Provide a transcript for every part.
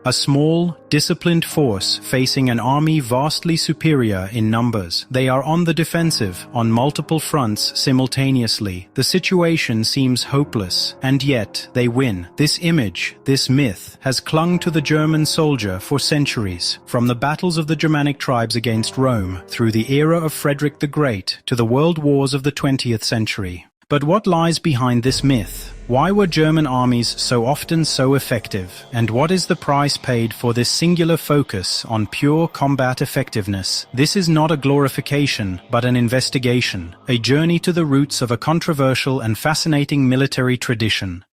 A small, disciplined force facing an army vastly superior in numbers. They are on the defensive on multiple fronts simultaneously. The situation seems hopeless, and yet they win. This image, this myth, has clung to the German soldier for centuries, from the battles of the Germanic tribes against Rome, through the era of Frederick the Great, to the world wars of the 20th century. But what lies behind this myth? Why were German armies so often so effective? And what is the price paid for this singular focus on pure combat effectiveness? This is not a glorification, but an investigation, a journey to the roots of a controversial and fascinating military tradition.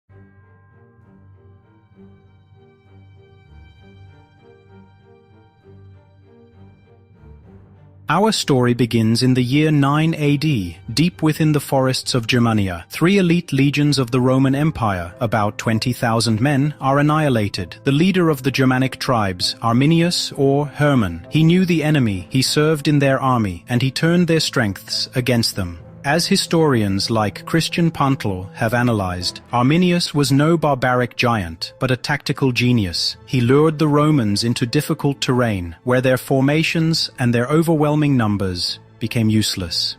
Our story begins in the year 9 AD, deep within the forests of Germania. 3 elite legions of the Roman Empire, about 20,000 men, are annihilated. The leader of the Germanic tribes, Arminius or Hermann, he knew the enemy, he served in their army, and he turned their strengths against them. As historians like Christian Pantel have analyzed, Arminius was no barbaric giant, but a tactical genius. He lured the Romans into difficult terrain, where their formations and their overwhelming numbers became useless.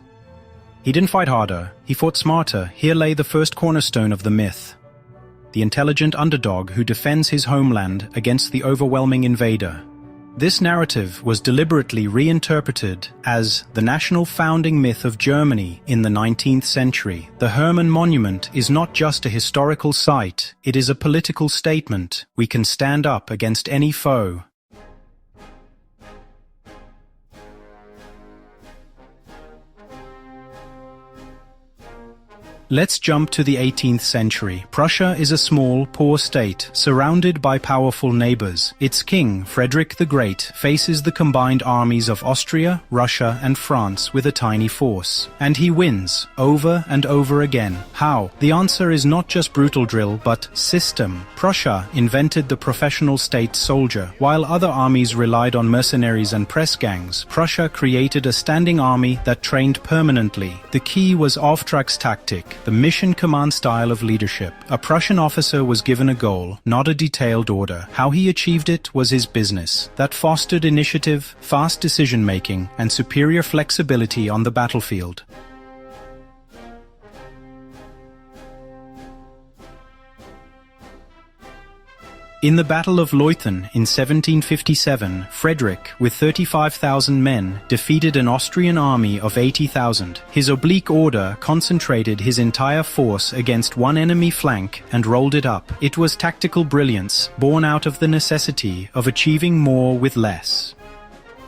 He didn't fight harder, he fought smarter. Here lay the first cornerstone of the myth. The intelligent underdog who defends his homeland against the overwhelming invader. This narrative was deliberately reinterpreted as the national founding myth of Germany in the 19th century. The Hermann Monument is not just a historical site, it is a political statement. We can stand up against any foe. Let's jump to the 18th century. Prussia is a small, poor state, surrounded by powerful neighbors. Its king, Frederick the Great, faces the combined armies of Austria, Russia, and France with a tiny force. And he wins, over and over again. How? The answer is not just brutal drill, but system. Prussia invented the professional state soldier. While other armies relied on mercenaries and press gangs, Prussia created a standing army that trained permanently. The key was Auftragstaktik, the mission command style of leadership. A Prussian officer was given a goal, not a detailed order. How he achieved it was his business. That fostered initiative, fast decision-making, and superior flexibility on the battlefield. In the Battle of Leuthen in 1757, Frederick, with 35,000 men, defeated an Austrian army of 80,000. His oblique order concentrated his entire force against one enemy flank and rolled it up. It was tactical brilliance, born out of the necessity of achieving more with less.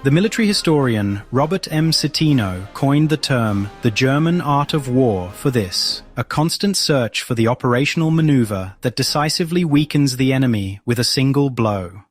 The military historian Robert M. Citino coined the term the German art of war for this, a constant search for the operational maneuver that decisively weakens the enemy with a single blow.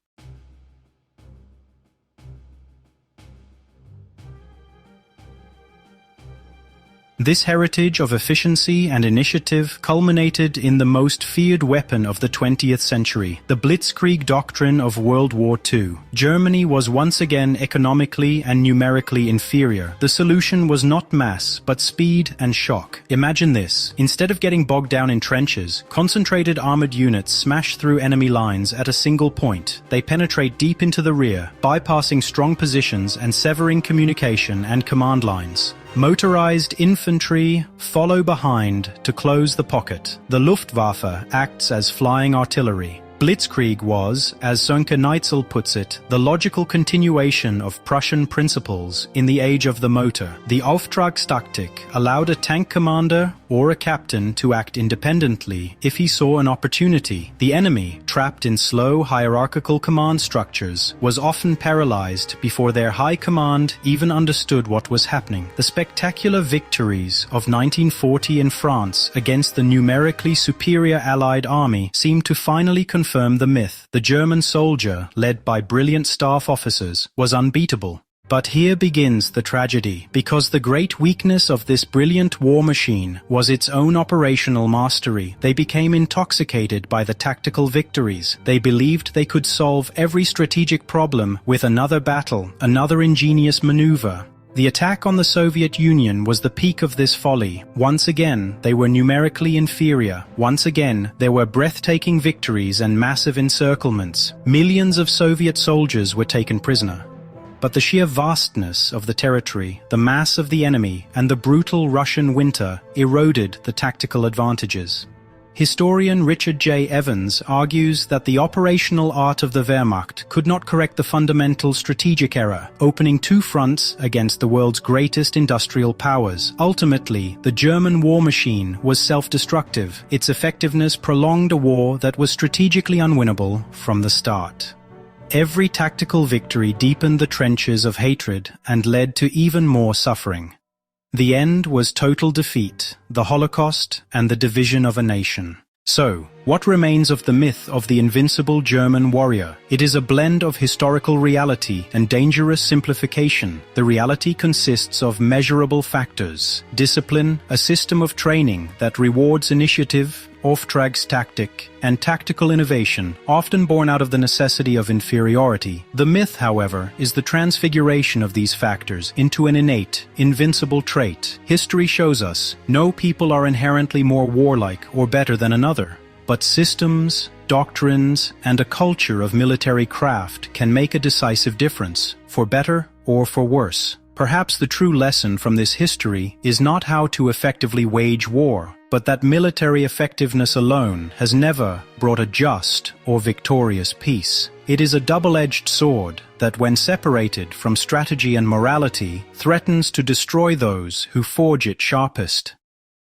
This heritage of efficiency and initiative culminated in the most feared weapon of the 20th century, the Blitzkrieg doctrine of World War II. Germany was once again economically and numerically inferior. The solution was not mass, but speed and shock. Imagine this. Instead of getting bogged down in trenches, concentrated armored units smash through enemy lines at a single point. They penetrate deep into the rear, bypassing strong positions and severing communication and command lines. Motorized infantry follow behind to close the pocket. The Luftwaffe acts as flying artillery. Blitzkrieg was, as Sönke Neitzel puts it, the logical continuation of Prussian principles in the age of the motor. The Auftragstaktik allowed a tank commander or a captain to act independently if he saw an opportunity. The enemy, trapped in slow hierarchical command structures, was often paralyzed before their high command even understood what was happening. The spectacular victories of 1940 in France against the numerically superior Allied army seemed to finally confirm the myth. The German soldier, led by brilliant staff officers, was unbeatable. But here begins the tragedy, because the great weakness of this brilliant war machine was its own operational mastery. They became intoxicated by the tactical victories. They believed they could solve every strategic problem with another battle, another ingenious maneuver. The attack on the Soviet Union was the peak of this folly. Once again, they were numerically inferior. Once again, there were breathtaking victories and massive encirclements. Millions of Soviet soldiers were taken prisoner. But the sheer vastness of the territory, the mass of the enemy, and the brutal Russian winter eroded the tactical advantages. Historian Richard J. Evans argues that the operational art of the Wehrmacht could not correct the fundamental strategic error, opening two fronts against the world's greatest industrial powers. Ultimately, the German war machine was self-destructive. Its effectiveness prolonged a war that was strategically unwinnable from the start. Every tactical victory deepened the trenches of hatred and led to even more suffering. The end was total defeat, the Holocaust, and the division of a nation. So, what remains of the myth of the invincible German warrior? It is a blend of historical reality and dangerous simplification. The reality consists of measurable factors: discipline, a system of training that rewards initiative, Auftragstaktik, and tactical innovation, often born out of the necessity of inferiority. The myth, however, is the transfiguration of these factors into an innate, invincible trait. History shows us no people are inherently more warlike or better than another, but systems, doctrines, and a culture of military craft can make a decisive difference, for better or for worse. Perhaps the true lesson from this history is not how to effectively wage war, but that military effectiveness alone has never brought a just or victorious peace. It is a double-edged sword that, when separated from strategy and morality, threatens to destroy those who forge it sharpest.